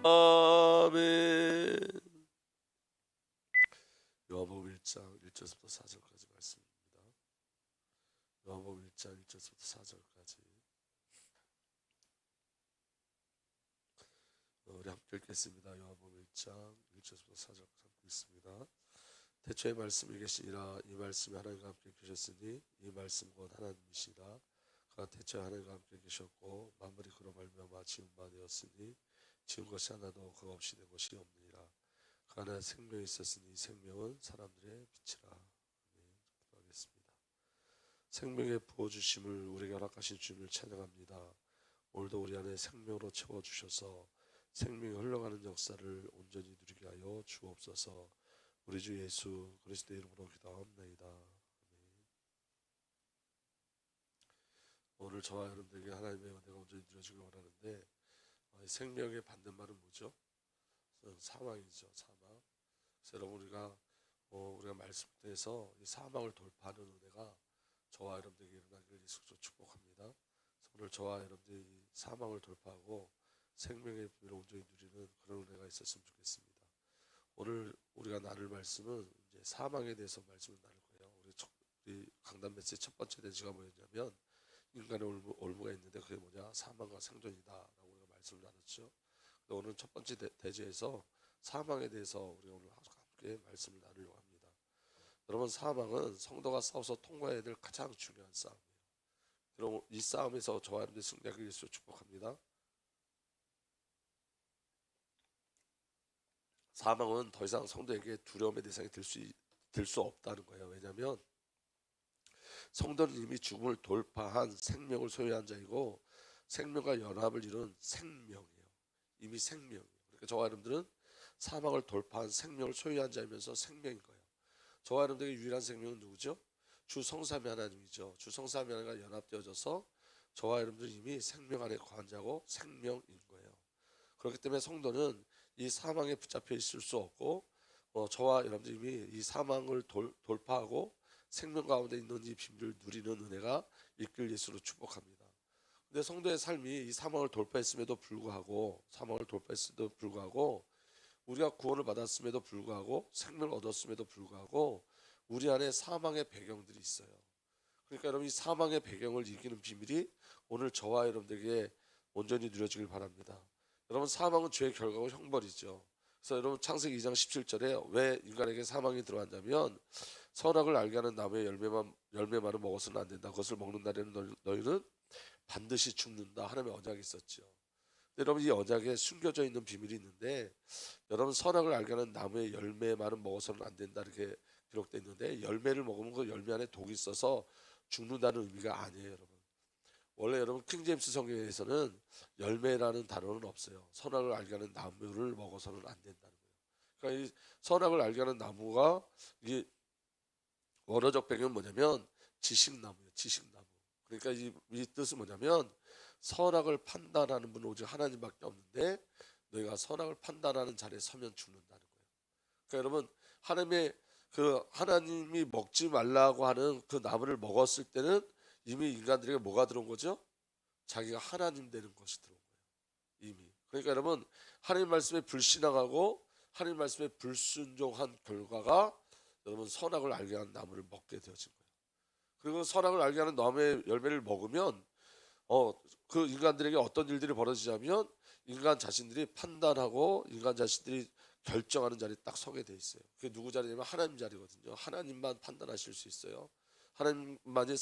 아멘. 요한복음 1장 1절부터 4절까지 말씀입니다. 요한복음 1장 1절부터 4절까지 우리 함께 읽겠습니다. 요한복음 1장 1절부터 4절까지 읽습니다. 태초에 말씀이 계시니라. 이 말씀이 하나님과 함께 계셨으니 이 말씀 곧 하나님이시라. 그가 태초에 하나님과 함께 계셨고 만물이 그로 말미암아 지은 바 되었으니 지은 것이 하나도 그가 없이 된 것이 없느니라. 그 안에 생명이 있었으니 생명은 사람들의 빛이라. 아멘. 기도하겠습니다. 생명의 부어주심을 우리에게 허락하신 주님을 찬양합니다. 오늘도 우리 안에 생명으로 채워주셔서 생명이 흘러가는 역사를 온전히 누리게 하여 주옵소서. 우리 주 예수 그리스도의 이름으로 기도합니다. 아멘. 오늘 저와 여러분들에게 하나님의 은혜가 온전히 누려지길 원하는데 생명의 반대말은 뭐죠? 사망이죠. 사망. 그래서 여러분 우리가 말씀에서 이 사망을 돌파하는 은혜가 저와 여러분들에게 일어나기를 예수로 축복합니다. 그래서 오늘 저와 여러분들이 이 사망을 돌파하고 생명의 비밀을 온전히 누리는 그런 은혜가 있었으면 좋겠습니다. 오늘 우리가 나눌 말씀은 이제 사망에 대해서 말씀을 나눌 거예요. 우리 강단 메시지 첫 번째 대지가 뭐였냐면 인간의 올무가 있는데 그게 뭐냐? 사망과 생존이다라고 우리가 말씀을 나눴죠. 오늘 첫 번째 대지에서 사망에 대해서 우리가 오늘 함께 말씀을 나누려고 합니다. 여러분, 사망은 성도가 싸워서 통과해야 될 가장 중요한 싸움이에요. 여러분, 이 싸움에서 저와 여러분들 승리하기를 예수로 축복합니다. 사망은 더 이상 성도에게 두려움의 대상이 될 수 없다는 거예요. 왜냐하면 성도는 이미 죽음을 돌파한 생명을 소유한 자이고 생명과 연합을 이룬 생명이에요. 이미 생명이에요. 그러니까 저와 여러분들은 사망을 돌파한 생명을 소유한 자이면서 생명인 거예요. 저와 여러분들의 유일한 생명은 누구죠? 주 성삼위 하나님이죠. 주 성삼위 하나님과 연합되어져서 저와 여러분들은 이미 생명 안에 거한 자고 생명인 거예요. 그렇기 때문에 성도는 이 사망에 붙잡혀 있을 수 없고 저와 여러분들이 이미 이 사망을 돌파하고 생명 가운데 있는 이 비밀을 누리는 은혜가 있길 예수로 축복합니다. 근데 성도의 삶이 이 사망을 돌파했음에도 불구하고 우리가 구원을 받았음에도 불구하고 생명을 얻었음에도 불구하고 우리 안에 사망의 배경들이 있어요. 그러니까 여러분, 이 사망의 배경을 이기는 비밀이 오늘 저와 여러분들에게 온전히 누려지길 바랍니다. 여러분, 사망은 죄의 결과고 형벌이죠. 그래서 여러분, 창세기 2장 17절에 왜 인간에게 사망이 들어왔냐면 선악을 알게 하는 나무의 열매만은 먹어서는 안 된다. 그것을 먹는 날에는 너희는 반드시 죽는다. 하나님의 언약이 있었죠. 여러분, 이 언약에 숨겨져 있는 비밀이 있는데 여러분, 선악을 알게 하는 나무의 열매만은 먹어서는 안 된다 이렇게 기록되어 있는데 열매를 먹으면 그 열매 안에 독이 있어서 죽는다는 의미가 아니에요. 여러분, 원래 여러분 킹제임스 성경에서는 열매라는 단어는 없어요. 선악을 알게 하는 나무를 먹어서는 안 된다는 거예요. 그러니까 이 선악을 알게 하는 나무가 이게 원어적 배경은 뭐냐면 지식나무예요. 지식나무. 그러니까 이 뜻은 뭐냐면 선악을 판단하는 분은 오직 하나님밖에 없는데 너희가 선악을 판단하는 자리에 서면 죽는다는 거예요. 그러니까 여러분, 하나님이 먹지 말라고 하는 그 나무를 먹었을 때는 이미 인간들에게 뭐가 들어온 거죠? 자기가 하나님 되는 것이 들어온 거예요. 이미. 그러니까 여러분, 하나님 말씀에 불신앙하고 하나님 말씀에 불순종한 결과가 여러분 선악을 알게 하는 나무를 먹게 되어진 거예요. 그리고 선악을 알게 하는 나무의 열매를 먹으면 그 인간들에게 어떤 일들이 벌어지냐면 인간 자신들이 판단하고 인간 자신들이 결정하는 자리에 딱 서게 돼 있어요. 그게 누구 자리냐면 하나님 자리거든요. 하나님만 판단하실 수 있어요. 하나님만이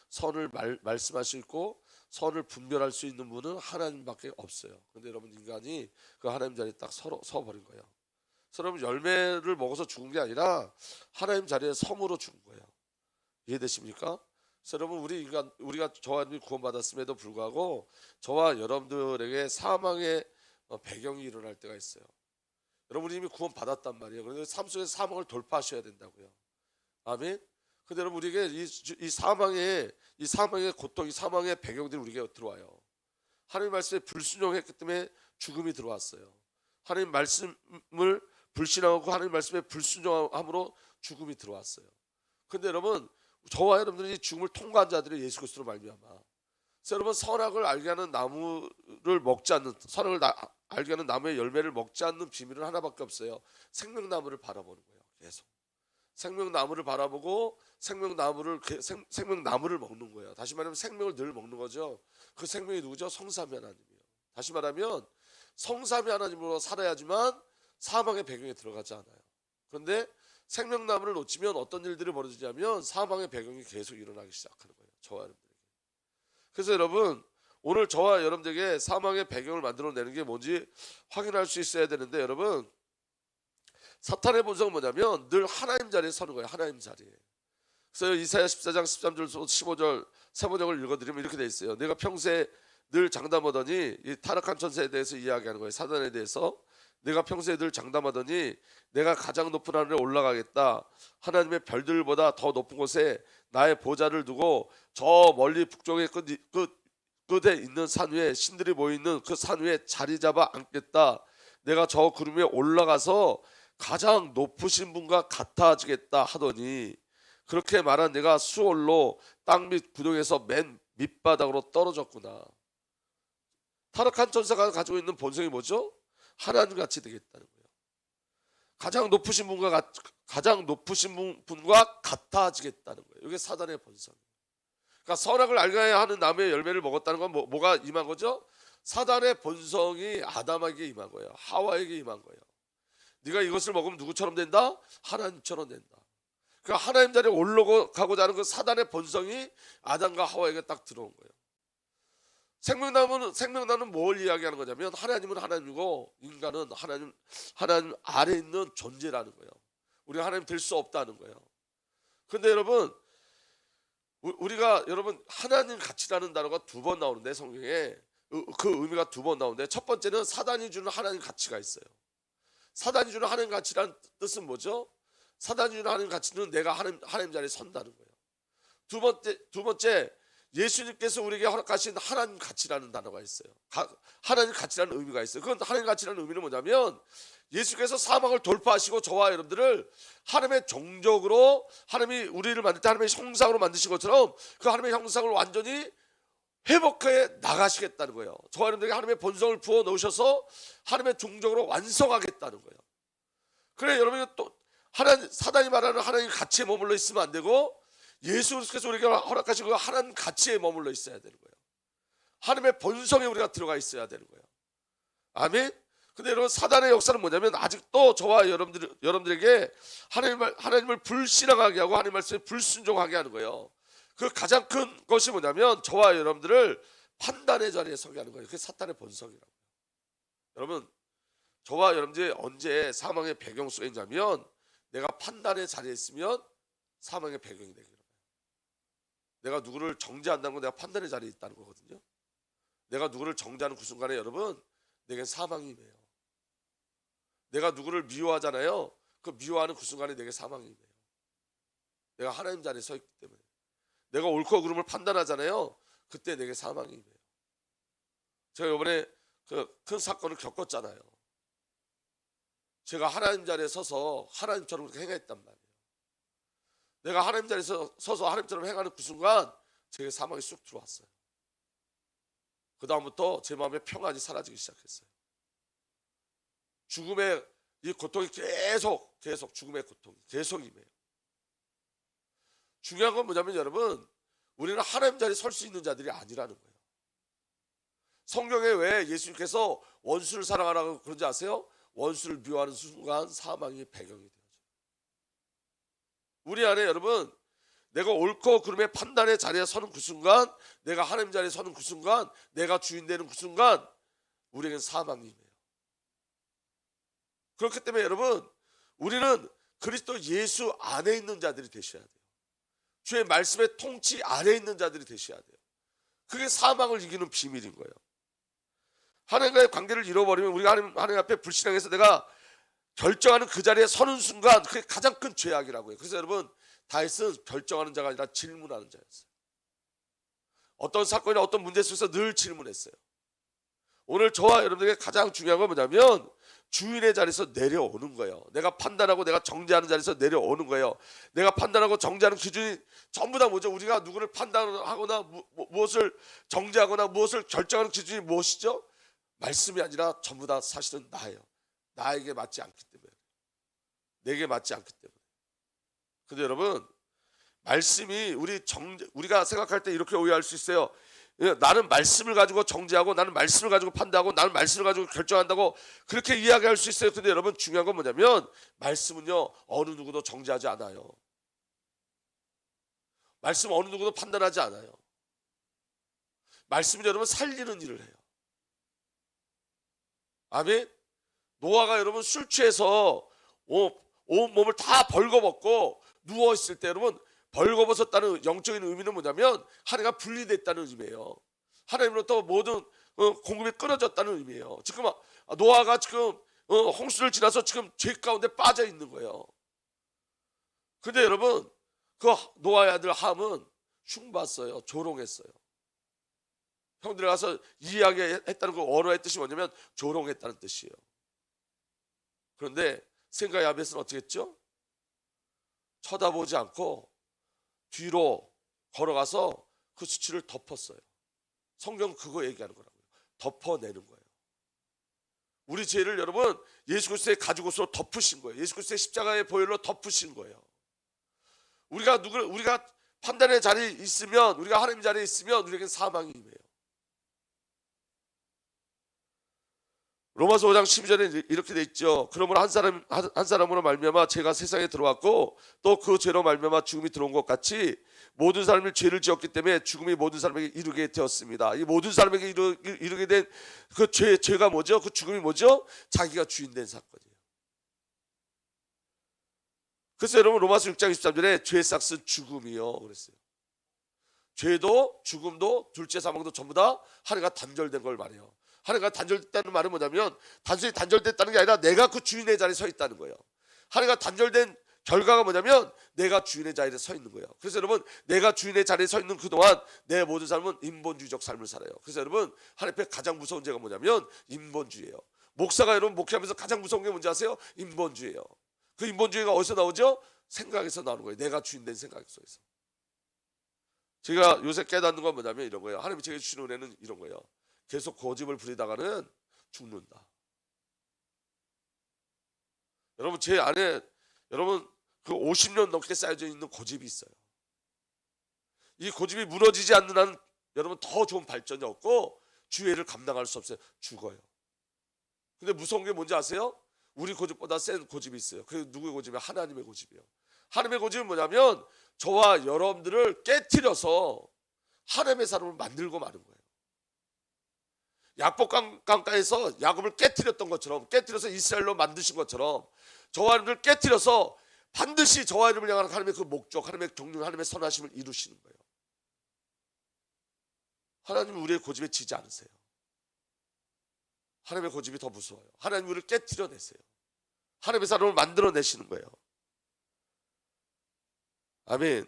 선을 말씀하시고 선을 분별할 수 있는 분은 하나님밖에 없어요. 그런데 여러분, 인간이 그 하나님 자리에 딱 서버린 거예요. 그래서 여러분, 열매를 먹어서 죽은 게 아니라 하나님 자리에 섬으로 죽은 거예요. 이해되십니까? 그래서 여러분, 우리가 저와 여러분이 구원받았음에도 불구하고 저와 여러분들에게 사망의 배경이 일어날 때가 있어요. 여러분이 이미 구원받았단 말이에요. 그런데 삶 속에서 사망을 돌파하셔야 된다고요. 아멘. 근데 여러분, 우리에게 이 사망의 고통, 이 사망의 배경들이 우리에게 들어와요. 하나님 말씀에 불순종했기 때문에 죽음이 들어왔어요. 하나님 말씀을 불신하고 하나님 말씀에 불순종함으로 죽음이 들어왔어요. 근데 여러분, 저와 여러분들이 죽음을 통과한 자들이 예수 그리스도로 말미암아. 그래서 여러분, 선악을 알게 하는 나무를 먹지 않는, 선악을 알게 하는 나무의 열매를 먹지 않는 비밀은 하나밖에 없어요. 생명나무를 바라보는 거예요. 계속 생명나무를 바라보고 생명나무를 먹는 거예요. 다시 말하면 생명을 늘 먹는 거죠. 그 생명이 누구죠? 성삼위 하나님이에요. 다시 말하면 성삼위 하나님으로 살아야지만 사망의 배경에 들어가지 않아요. 그런데 생명나무를 놓치면 어떤 일들이 벌어지냐면 사망의 배경이 계속 일어나기 시작하는 거예요. 저와 여러분들에게. 그래서 여러분, 오늘 저와 여러분들에게 사망의 배경을 만들어내는 게 뭔지 확인할 수 있어야 되는데, 여러분, 사탄의 본성은 뭐냐면 늘 하나님 자리에 서는 거예요. 하나님 자리에. 그래서 이사야 14장 13절 15절 세번역을 읽어드리면 이렇게 돼 있어요. 내가 평소에 늘 장담하더니, 이 타락한 천사에 대해서 이야기하는 거예요. 사단에 대해서. 내가 평소에 늘 장담하더니 내가 가장 높은 하늘에 올라가겠다. 하나님의 별들보다 더 높은 곳에 나의 보좌를 두고 저 멀리 북쪽의 끝에 있는 산 위에 신들이 모이는 그 산 위에 자리 잡아 앉겠다. 내가 저 구름 위에 올라가서 가장 높으신 분과 같아지겠다 하더니, 그렇게 말한 내가 수월로 땅 밑 구덩이에서 맨 밑바닥으로 떨어졌구나. 타락한 천사가 가지고 있는 본성이 뭐죠? 하나님같이 되겠다는 거예요. 가장 높으신 분과 같아지겠다는 거예요. 이게 사단의 본성이에요. 그러니까 선악을 알아야 하는 나무의 열매를 먹었다는 건 뭐가 임한 거죠? 사단의 본성이 아담에게 임한 거예요. 하와에게 임한 거예요. 네가 이것을 먹으면 누구처럼 된다? 하나님처럼 된다. 그러니까 하나님 자리에 올라가고자 하는 그 사단의 본성이 아담과 하와에게 딱 들어온 거예요. 생명나무는 뭘 이야기하는 거냐면 하나님은 하나님이고 인간은 하나님 아래 있는 존재라는 거예요. 우리가 하나님 될 수 없다는 거예요. 그런데 여러분, 우리가 하나님 가치라는 단어가 2번 나오는데, 성경에 그 의미가 2번 나오는데, 첫 번째는 사단이 주는 하나님 가치가 있어요. 사단이 주는 하나님 가치란 뜻은 뭐죠? 사단이 주는 하나님 가치는 내가 하나님 자리에 선다는 거예요. 두 번째, 예수님께서 우리에게 허락하신 하나님 가치라는 단어가 있어요. 하나님 가치라는 의미가 있어요. 그건 하나님 가치라는 의미는 뭐냐면 예수께서 사망을 돌파하시고 저와 여러분들을 하나님의 종족으로, 하나님이 우리를 만들 때 하나님의 형상으로 만드신 것처럼 그 하나님의 형상을 완전히 회복해 나가시겠다는 거예요. 저와 여러분들에게 하나님의 본성을 부어 넣으셔서 하나님의 종족으로 완성하겠다는 거예요. 그래, 여러분이 또 사단이 말하는 하나님 가치에 머물러 있으면 안 되고, 예수 그리스도께서 우리에게 허락하신 그 하나님 가치에 머물러 있어야 되는 거예요. 하나님의 본성에 우리가 들어가 있어야 되는 거예요. 아멘. 근데 여러분, 사단의 역사는 뭐냐면 아직도 저와 여러분들에게 하나님을 불신앙하게 하고 하나님 말씀에 불순종하게 하는 거예요. 그 가장 큰 것이 뭐냐면 저와 여러분들을 판단의 자리에 서게 하는 거예요. 그게 사탄의 본성이라고요. 여러분, 저와 여러분들이 언제 사망의 배경 속에 있냐면 내가 판단의 자리에 있으면 사망의 배경이 되게 돼요. 내가 누구를 정죄한다는 건 내가 판단의 자리에 있다는 거거든요. 내가 누구를 정죄하는 그 순간에 여러분, 내게 사망이 임해요. 내가 누구를 미워하잖아요. 그 미워하는 그 순간에 내게 사망이 임해요. 내가 하나님 자리에 서 있기 때문에. 내가 옳고 그름을 판단하잖아요. 그때 내게 사망이 임해요. 제가 이번에 그 큰 사건을 겪었잖아요. 제가 하나님 자리에 서서 하나님처럼 그렇게 행했단 말이에요. 내가 하나님 자리에 서서 하나님처럼 행하는 그 순간 제게 사망이 쑥 들어왔어요. 그 다음부터 제 마음에 평안이 사라지기 시작했어요. 죽음의 이 고통이 계속 죽음의 고통이 계속 임해요. 중요한 건 뭐냐면 여러분, 우리는 하나님 자리에 설 수 있는 자들이 아니라는 거예요. 성경에 왜 예수님께서 원수를 사랑하라고 그런지 아세요? 원수를 미워하는 순간 사망이 배경이 되어져요. 우리 안에 여러분, 내가 옳고 그름의 판단의 자리에 서는 그 순간, 내가 하나님 자리에 서는 그 순간, 내가 주인 되는 그 순간 우리에겐 사망이 임해요. 그렇기 때문에 여러분, 우리는 그리스도 예수 안에 있는 자들이 되셔야 돼요. 주의 말씀의 통치 아래에 있는 자들이 되셔야 돼요. 그게 사망을 이기는 비밀인 거예요. 하나님과의 관계를 잃어버리면 우리가 하나님 앞에 불신앙해서 내가 결정하는 그 자리에 서는 순간 그게 가장 큰 죄악이라고 해요. 그래서 여러분, 다윗은 결정하는 자가 아니라 질문하는 자였어요. 어떤 사건이나 어떤 문제 속에서 늘 질문했어요. 오늘 저와 여러분들에게 가장 중요한 건 뭐냐면 주인의 자리에서 내려오는 거예요. 내가 판단하고 내가 정죄하는 자리에서 내려오는 거예요. 내가 판단하고 정죄하는 기준이 전부 다 뭐죠? 우리가 누구를 판단하거나 무엇을 정죄하거나 무엇을 결정하는 기준이 무엇이죠? 말씀이 아니라 전부 다 사실은 나예요. 나에게 맞지 않기 때문에, 내게 맞지 않기 때문에. 근데 여러분, 말씀이 우리가 생각할 때 이렇게 오해할 수 있어요. 나는 말씀을 가지고 정죄하고, 나는 말씀을 가지고 판단하고, 나는 말씀을 가지고 결정한다고 그렇게 이야기할 수 있어요. 근데 여러분, 중요한 건 뭐냐면 말씀은요, 어느 누구도 정죄하지 않아요. 말씀 어느 누구도 판단하지 않아요. 말씀은 여러분 살리는 일을 해요. 아멘. 노아가 여러분 술 취해서 온 몸을 다 벌거벗고 누워있을 때, 여러분 벌거벗었다는 영적인 의미는 뭐냐면 하나가 분리됐다는 의미예요. 하나님으로부터 모든 공급이 끊어졌다는 의미예요. 지금 노아가 지금 홍수를 지나서 지금 죄 가운데 빠져 있는 거예요. 근데 여러분, 그 노아의 아들 함은 흉봤어요. 조롱했어요. 형들이 가서 이야기했다는 그 언어의 뜻이 뭐냐면 조롱했다는 뜻이에요. 그런데 생각 야벳은 어떻게 했죠? 쳐다보지 않고 뒤로 걸어가서 그 수치를 덮었어요. 성경 그거 얘기하는 거라고요. 덮어내는 거예요. 우리 죄를 여러분 예수 그리스도의 가죽옷으로 덮으신 거예요. 예수 그리스도의 십자가의 보혈로 덮으신 거예요. 우리가 판단의 자리에 있으면, 우리가 하나님 자리에 있으면 우리에게는 사망이 임해요. 로마서 5장 12절에 이렇게 돼 있죠. 그러므로 한 사람으로 말미암아 죄가 세상에 들어왔고 또 그 죄로 말미암아 죽음이 들어온 것 같이 모든 사람이 죄를 지었기 때문에 죽음이 모든 사람에게 이르게 되었습니다. 이 모든 사람에게 이르게 된 그 죄가 뭐죠? 그 죽음이 뭐죠? 자기가 주인 된 사건이에요. 그래서 여러분 로마서 6장 23절에 죄의 삭은 죽음이요 그랬어요. 죄도 죽음도 둘째 사망도 전부 다 하나가 단절된 걸 말해요. 하나가 단절됐다는 말은 뭐냐면 단순히 단절됐다는 게 아니라 내가 그 주인의 자리에 서 있다는 거예요. 하나가 단절된 결과가 뭐냐면 내가 주인의 자리에 서 있는 거예요. 그래서 여러분, 내가 주인의 자리에 서 있는 그동안 내 모든 삶은 인본주의적 삶을 살아요. 그래서 여러분, 하나님 앞에 가장 무서운 죄가 뭐냐면 인본주의예요. 목사가 여러분 목회하면서 가장 무서운 게 뭔지 아세요? 인본주의예요. 그 인본주의가 어디서 나오죠? 생각에서 나오는 거예요. 내가 주인 된 생각 속에서. 제가 요새 깨닫는 건 뭐냐면 이런 거예요. 하나님이 제게 주시는 은혜는 이런 거예요. 계속 고집을 부리다가는 죽는다. 여러분, 제 안에 여러분 그 50년 넘게 쌓여져 있는 고집이 있어요. 이 고집이 무너지지 않는 한 여러분 더 좋은 발전이 없고 주의를 감당할 수 없어요. 죽어요. 근데 무서운 게 뭔지 아세요? 우리 고집보다 센 고집이 있어요. 그게 누구의 고집이에요? 하나님의 고집이에요. 하나님의 고집은 뭐냐면 저와 여러분들을 깨트려서 하나님의 사람을 만들고 마는 거예요. 야복 강가에서 야곱을 깨트렸던 것처럼, 깨트려서 이스라엘로 만드신 것처럼 저와 여러분들을 깨트려서 반드시 저와 여러분을 향한 하나님의 그 목적, 하나님의 경륜, 하나님의 선하심을 이루시는 거예요. 하나님은 우리의 고집에 지지 않으세요. 하나님의 고집이 더 무서워요. 하나님 우리를 깨트려내세요. 하나님의 사람을 만들어내시는 거예요. 아멘.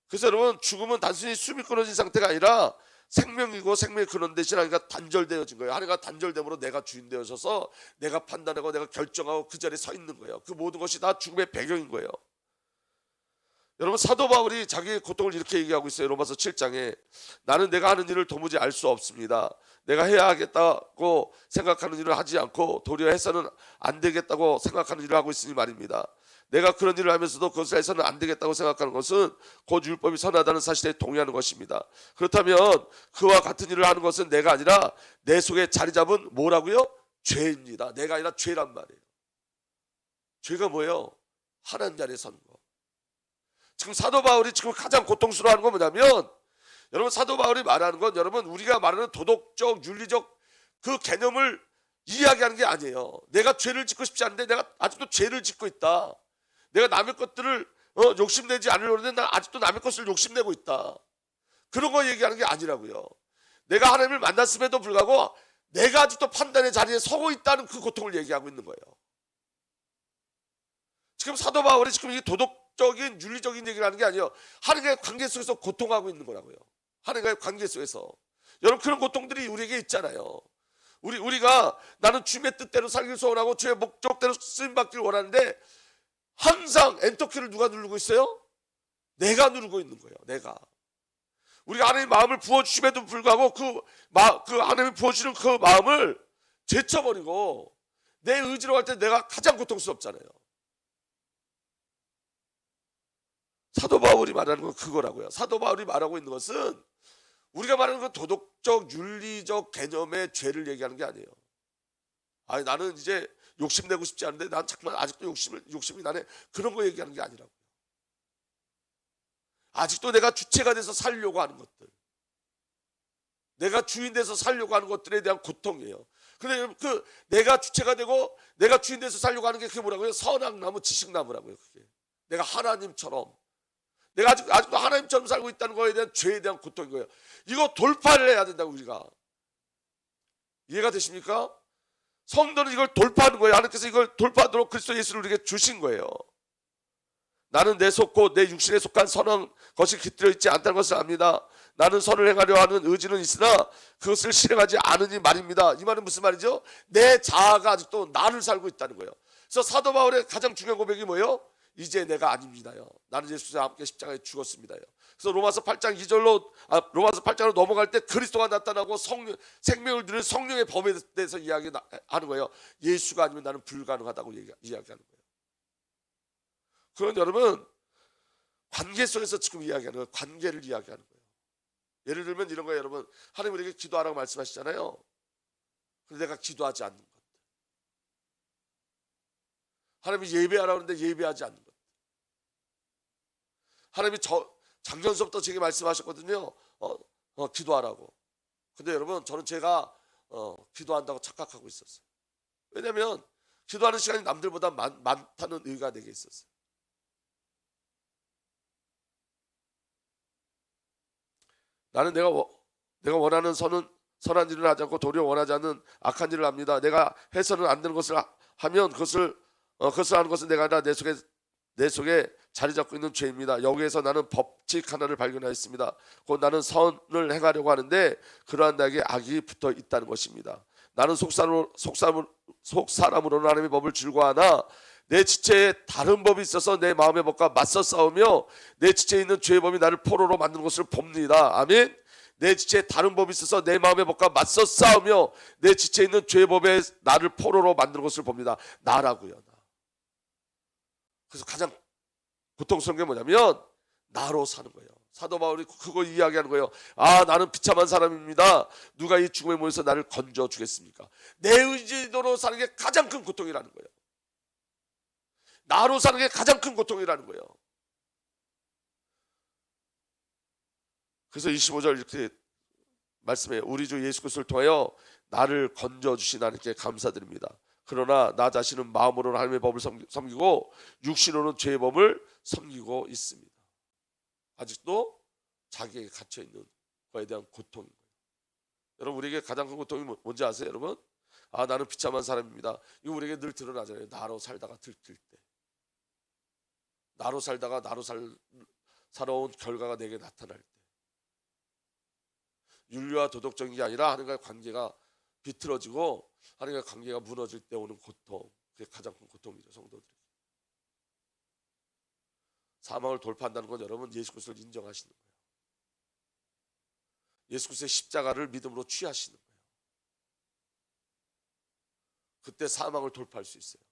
그래서 여러분, 죽음은 단순히 숨이 끊어진 상태가 아니라 생명이고 생명의 근원 대신 하나님과 단절되어진 거예요. 하나님과 단절됨으로 내가 주인 되어져서 내가 판단하고 내가 결정하고 그 자리에 서 있는 거예요. 그 모든 것이 다 죽음의 배경인 거예요. 여러분, 사도 바울이 자기의 고통을 이렇게 얘기하고 있어요. 로마서 7장에 나는 내가 하는 일을 도무지 알 수 없습니다. 내가 해야 하겠다고 생각하는 일을 하지 않고 도리어 해서는 안 되겠다고 생각하는 일을 하고 있으니 말입니다. 내가 그런 일을 하면서도 그것을 해서는 안 되겠다고 생각하는 것은 곧 율법이 선하다는 사실에 동의하는 것입니다. 그렇다면 그와 같은 일을 하는 것은 내가 아니라 내 속에 자리 잡은 뭐라고요? 죄입니다. 내가 아니라 죄란 말이에요. 죄가 뭐예요? 하나님 자리에 서는 거. 지금 사도 바울이 지금 가장 고통스러워하는 건 뭐냐면, 여러분, 사도 바울이 말하는 건 여러분 우리가 말하는 도덕적 윤리적 그 개념을 이야기하는 게 아니에요. 내가 죄를 짓고 싶지 않은데 내가 아직도 죄를 짓고 있다. 내가 남의 것들을 욕심내지 않으려는데 난 아직도 남의 것을 욕심내고 있다. 그런 거 얘기하는 게 아니라고요. 내가 하나님을 만났음에도 불구하고 내가 아직도 판단의 자리에 서고 있다는 그 고통을 얘기하고 있는 거예요. 지금 사도 바울이 지금 이 도덕적인 윤리적인 얘기를 하는 게 아니에요. 하나님과의 관계 속에서 고통하고 있는 거라고요. 하나님과의 관계 속에서. 여러분, 그런 고통들이 우리에게 있잖아요. 우리가 나는 주님의 뜻대로 살길 소원하고 주의 목적대로 쓰임받기를 원하는데 항상 엔터키를 누가 누르고 있어요? 내가 누르고 있는 거예요. 내가. 우리가 하나님 마음을 부어주심에도 불구하고 그 하나님이 부어주시는 그 마음을 제쳐버리고 내 의지로 할 때 내가 가장 고통스럽잖아요. 사도 바울이 말하는 건 그거라고요. 사도 바울이 말하고 있는 것은 우리가 말하는 그 도덕적 윤리적 개념의 죄를 얘기하는 게 아니에요. 아니 나는 이제 욕심내고 싶지 않은데 난 정말 아직도 욕심이 나네, 그런 거 얘기하는 게 아니라고요. 아직도 내가 주체가 돼서 살려고 하는 것들, 내가 주인 돼서 살려고 하는 것들에 대한 고통이에요. 근데 그 내가 주체가 되고 내가 주인 돼서 살려고 하는 게 그게 뭐라고요? 선악나무 지식나무라고요. 그게 내가 하나님처럼, 내가 아직도 하나님처럼 살고 있다는 거에 대한 죄에 대한 고통인 거예요. 이거 돌파를 해야 된다고. 우리가 이해가 되십니까? 성도는 이걸 돌파하는 거예요. 하나님께서 이걸 돌파하도록 그리스도 예수를 우리에게 주신 거예요. 나는 내 속 곧 내 육신에 속한 선한 것이 깃들어 있지 않다는 것을 압니다. 나는 선을 행하려 하는 의지는 있으나 그것을 실행하지 않으니 말입니다. 이 말은 무슨 말이죠? 내 자아가 아직도 나를 살고 있다는 거예요. 그래서 사도 바울의 가장 중요한 고백이 뭐예요? 이제 내가 아닙니다요. 나는 예수와 함께 십자가에 죽었습니다요. 그래서 로마서 8장 2절로 로마서 8장으로 넘어갈 때 그리스도가 나타나고 생명을 누리는 성령의 법에 대해서 이야기하는 거예요. 예수가 아니면 나는 불가능하다고 이야기하는 거예요. 그건 여러분 관계 속에서 지금 이야기하는 거예요. 관계를 이야기하는 거예요. 예를 들면 이런 거예요. 여러분, 하나님 우리에게 기도하라고 말씀하시잖아요. 그런데 내가 기도하지 않는 것, 하나님이 예배하라고 하는데 예배하지 않는 것, 하나님이 작년서부터 제게 말씀하셨거든요. 기도하라고. 근데 여러분 저는 제가 기도한다고 착각하고 있었어요. 왜냐하면 기도하는 시간이 남들보다 많다는 의가 내게 있었어요. 나는 내가 원하는 선한 일을 하지 않고 도리어 원하지 않는 악한 일을 합니다. 내가 해서는 안 되는 것을 하면 그것을 하는 것은 내가 아니라 내 속에 자리 잡고 있는 죄입니다. 여기에서 나는 법칙 하나를 발견하였습니다. 곧 나는 선을 행하려고 하는데 그러한 나에게 악이 붙어 있다는 것입니다. 나는 속사람으로는 하나님의 법을 즐거워하나 내 지체에 다른 법이 있어서 내 마음의 법과 맞서 싸우며 내 지체에 있는 죄의 법이 나를 포로로 만드는 것을 봅니다. 아멘. 내 지체에 다른 법이 있어서 내 마음의 법과 맞서 싸우며 내 지체에 있는 죄의 법에 나를 포로로 만드는 것을 봅니다. 나라고요. 나. 그래서 가장 고통스러운 게 뭐냐면 나로 사는 거예요. 사도 바울이 그거 이야기하는 거예요. 나는 비참한 사람입니다. 누가 이 죽음의 몸에서 나를 건져 주겠습니까? 내 의지대로 사는 게 가장 큰 고통이라는 거예요. 나로 사는 게 가장 큰 고통이라는 거예요. 그래서 25절 이렇게 말씀해요. 우리 주 예수 그리스도를 통하여 나를 건져주신 하나님께 감사드립니다. 그러나 나 자신은 마음으로는 하나님의 법을 섬기고 육신으로는 죄의 법을 섬기고 있습니다. 아직도 자기에게 갇혀있는 거에 대한 고통인 거예요. 여러분 우리에게 가장 큰 고통이 뭔지 아세요? 여러분? 나는 비참한 사람입니다. 이거 우리에게 늘 드러나잖아요. 나로 살다가 들킬 때, 나로 살다가 살아온 결과가 내게 나타날 때, 윤리와 도덕적인 게 아니라 하나님과의 관계가 비틀어지고 하나님과의 관계가 무너질 때 오는 고통, 그게 가장 큰 고통이죠. 성도들이 사망을 돌파한다는 건 여러분 예수 그리스도를 인정하시는 거예요. 예수 그리스도의 십자가를 믿음으로 취하시는 거예요. 그때 사망을 돌파할 수 있어요.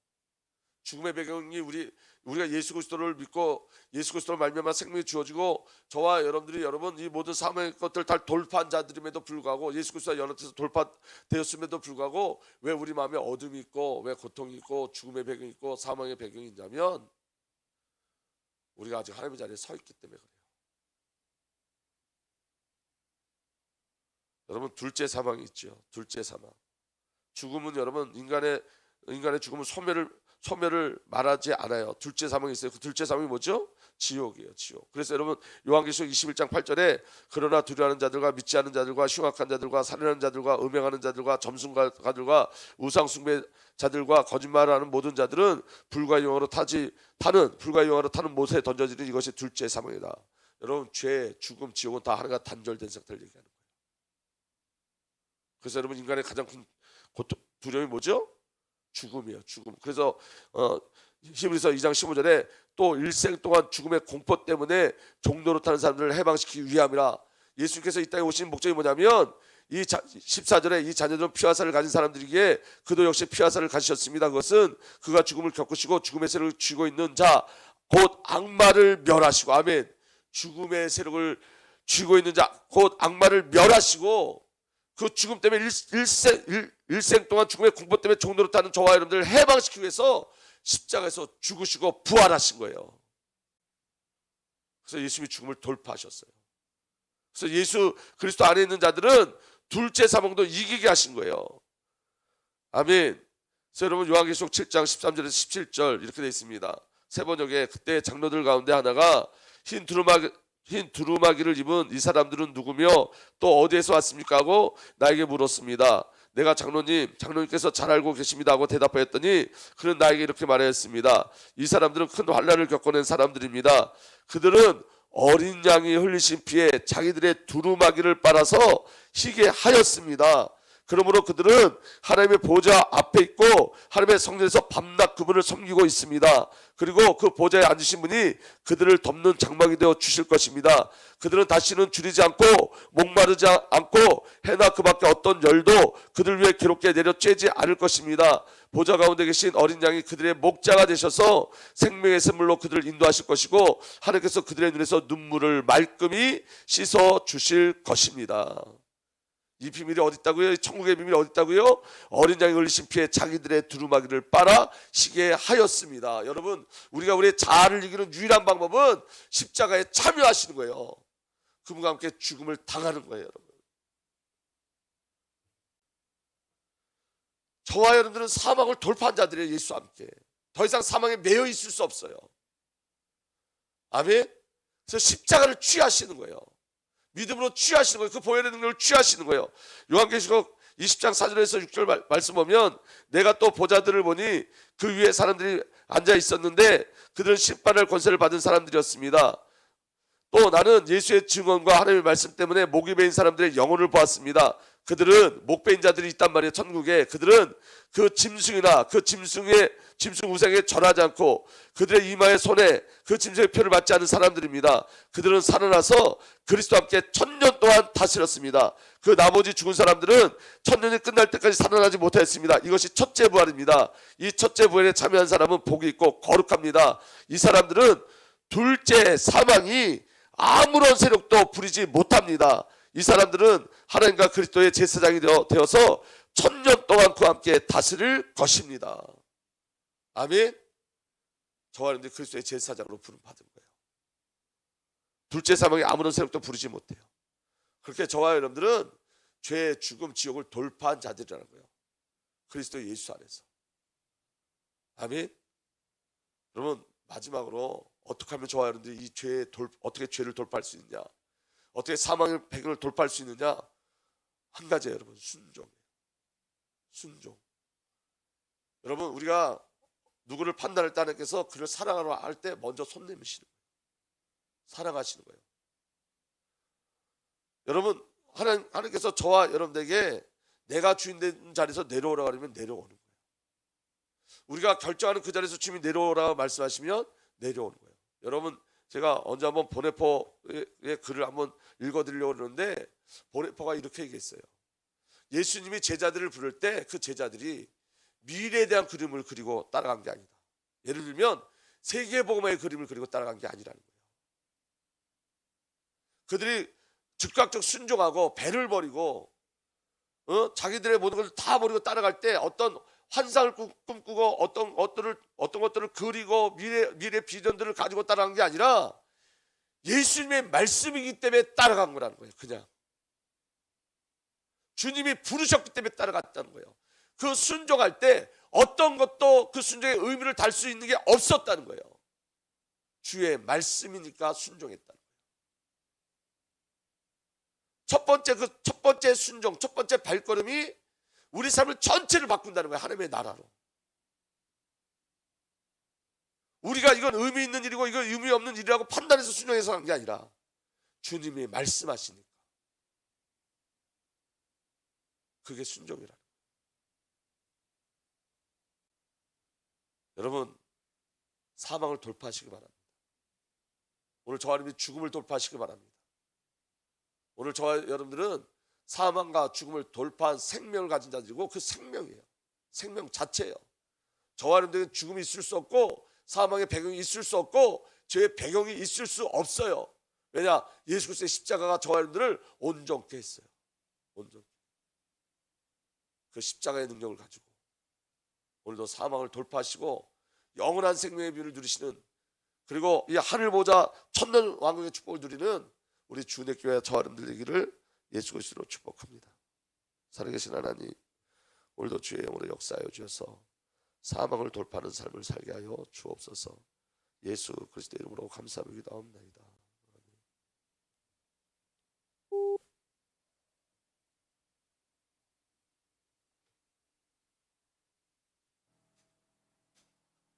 죽음의 배경이 우리가 예수 그리스도를 믿고 예수 그리스도를 말미암아 생명이 주어지고 저와 여러분 이 모든 사망의 것들 다 돌파한 자들임에도 불구하고 예수 그리스도와 연합해서 돌파되었음에도 불구하고 왜 우리 마음에 어둠이 있고 왜 고통이 있고 죽음의 배경이 있고 사망의 배경이 있냐면 우리가 아직 하나님의 자리에 서 있기 때문에 그래요. 여러분 둘째 사망이 있죠. 둘째 사망. 죽음은 여러분 인간의 죽음은 소멸을 말하지 않아요. 둘째 사망이 있어요. 그 둘째 사망이 뭐죠? 지옥이에요. 지옥. 그래서 여러분 요한계시록 21장 8절에 그러나 두려워하는 자들과 믿지 않는 자들과 흉악한 자들과 살인하는 자들과 음행하는 자들과 점순가들과 우상 숭배자들과 거짓말을 하는 모든 자들은 불과 영으로 타는 못에 던져지는 이것이 둘째 사망이다. 여러분 죄, 죽음, 지옥은 다 하나가 단절된 상태를 얘기하는 거예요. 그래서 여러분 인간의 가장 큰 두려움이 뭐죠? 죽음이에요. 죽음. 그래서 히브리서 2장 15절에 또 일생 동안 죽음의 공포 때문에 종노릇하는 사람들을 해방시키기 위함이라. 예수님께서 이 땅에 오신 목적이 뭐냐면 14절에 이 자녀들은 피와 살을 가진 사람들이기에 그도 역시 피와 살을 가지셨습니다. 그것은 그가 죽음을 겪으시고 죽음의 세력을 쥐고 있는 자 곧 악마를 멸하시고, 아멘. 죽음의 세력을 쥐고 있는 자 곧 악마를 멸하시고, 그 죽음 때문에 일생 동안 죽음의 공포 때문에 종노릇하는 저와 여러분들을 해방시키기 위해서 십자가에서 죽으시고 부활하신 거예요. 그래서 예수님이 죽음을 돌파하셨어요. 그래서 예수 그리스도 안에 있는 자들은 둘째 사망도 이기게 하신 거예요. 아멘. 그래서 여러분 요한계시록 7장 13절에서 17절 이렇게 되어 있습니다. 세 번역에 그때 장로들 가운데 하나가 흰 두루마기를 입은 이 사람들은 누구며 또 어디에서 왔습니까 하고 나에게 물었습니다. 내가 장로님께서 잘 알고 계십니다 하고 대답하였더니 그는 나에게 이렇게 말하였습니다. 이 사람들은 큰 환난을 겪어낸 사람들입니다. 그들은 어린 양이 흘리신 피에 자기들의 두루마기를 빨아서 희게 하였습니다. 그러므로 그들은 하나님의 보좌 앞에 있고 하나님의 성전에서 밤낮 그분을 섬기고 있습니다. 그리고 그 보좌에 앉으신 분이 그들을 덮는 장막이 되어 주실 것입니다. 그들은 다시는 줄이지 않고 목마르지 않고 해나 그 밖에 어떤 열도 그들 위해 괴롭게 내려 쬐지 않을 것입니다. 보좌 가운데 계신 어린 양이 그들의 목자가 되셔서 생명의 샘물로 그들을 인도하실 것이고 하나님께서 그들의 눈에서 눈물을 말끔히 씻어 주실 것입니다. 이 비밀이 어디 있다고요? 천국의 비밀이 어디 있다고요? 어린 양이 흘리신 피에 자기들의 두루마기를 빨아 희게 하였습니다. 여러분, 우리가 우리의 자아를 이기는 유일한 방법은 십자가에 참여하시는 거예요. 그분과 함께 죽음을 당하는 거예요. 여러분, 저와 여러분들은 사망을 돌파한 자들이에요. 예수와 함께 더 이상 사망에 매여 있을 수 없어요. 아멘. 그래서 십자가를 취하시는 거예요. 믿음으로 취하시는 거예요. 그 보혈의 능력을 취하시는 거예요. 요한계시록 20장 4절에서 6절 말씀 보면 내가 또 보좌들을 보니 그 위에 사람들이 앉아 있었는데 그들은 심판할 권세를 받은 사람들이었습니다. 또 나는 예수의 증언과 하나님의 말씀 때문에 목이 베인 사람들의 영혼을 보았습니다. 그들은 목 베인 자들이 있단 말이에요. 천국에. 그들은 그 짐승이나 그 짐승 우상에 절하지 않고 그들의 이마에 손에 그 짐승의 표를 받지 않은 사람들입니다. 그들은 살아나서 그리스도와 함께 1000년 동안 다스렸습니다. 그 나머지 죽은 사람들은 1000년이 끝날 때까지 살아나지 못했습니다. 이것이 첫째 부활입니다. 이 첫째 부활에 참여한 사람은 복이 있고 거룩합니다. 이 사람들은 둘째 사망이 아무런 세력도 부리지 못합니다. 이 사람들은 하나님과 그리스도의 제사장이 되어서 1000년 동안 그와 함께 다스릴 것입니다. 아멘. 저와 여러분들 그리스도의 제사장으로 부름받은 거예요. 둘째 사망이 아무런 세력도 부르지 못해요. 그렇게 저와 여러분들은 죄, 죽음, 지옥을 돌파한 자들이라는 거예요. 그리스도 예수 안에서. 아멘. 여러분, 마지막으로 어떻게 하면 저와 여러분들이 어떻게 죄를 돌파할 수 있느냐, 어떻게 사망의 배경을 돌파할 수 있느냐, 한 가지예요. 여러분, 순종. 여러분, 우리가 누구를 판단할 때 하나님께서 그를 사랑하러 할 때 먼저 손 내미시는 거예요. 사랑하시는 거예요. 여러분, 하나님께서 저와 여러분들에게 내가 주인 된 자리에서 내려오라고 하면 내려오는 거예요. 우리가 결정하는 그 자리에서 주님이 내려오라고 말씀하시면 내려오는 거예요. 여러분, 제가 언제 한번 보네포의 글을 한번 읽어드리려고 그러는데 보네포가 이렇게 얘기했어요. 예수님이 제자들을 부를 때 그 제자들이 미래에 대한 그림을 그리고 따라간 게 아니다. 예를 들면 세계복음화의 그림을 그리고 따라간 게 아니라는 거예요. 그들이 즉각적 순종하고 배를 버리고 자기들의 모든 것을 다 버리고 따라갈 때 어떤 환상을 꿈꾸고 어떤 것들을 그리고 미래 비전들을 가지고 따라간 게 아니라 예수님의 말씀이기 때문에 따라간 거라는 거예요. 그냥 주님이 부르셨기 때문에 따라갔다는 거예요. 그 순종할 때 어떤 것도 그 순종의 의미를 달 수 있는 게 없었다는 거예요. 주의 말씀이니까 순종했다는 거예요. 첫 번째 순종, 첫 번째 발걸음이 우리 삶을 전체를 바꾼다는 거예요. 하나님의 나라로. 우리가 이건 의미 있는 일이고 이건 의미 없는 일이라고 판단해서 순종해서 한 게 아니라 주님이 말씀하시니까 그게 순종이라는 거예요. 여러분, 사망을 돌파하시기 바랍니다. 오늘 저와 여러분이 죽음을 돌파하시기 바랍니다. 오늘 저와 여러분들은 사망과 죽음을 돌파한 생명을 가진 자들이고 그 생명이에요. 생명 자체예요. 저와 여러분들은 죽음이 있을 수 없고 사망의 배경이 있을 수 없고 죄의 배경이 있을 수 없어요. 왜냐? 예수 그리스도의 십자가가 저와 여러분들을 온전케 했어요. 온전케. 그 십자가의 능력을 가지고 오늘도 사망을 돌파하시고 영원한 생명의 뷰를 누리시는, 그리고 이 하늘 보좌 천년 왕국의 축복을 누리는 우리 주내 교회 저와 여러분들 되기를 예수 그리스도로 축복합니다. 살아계신 하나님, 오늘도 주의 영으로 역사하여 주셔서 사망을 돌파하는 삶을 살게 하여 주옵소서. 예수 그리스도의 이름으로 감사하며 기도하옵나이다.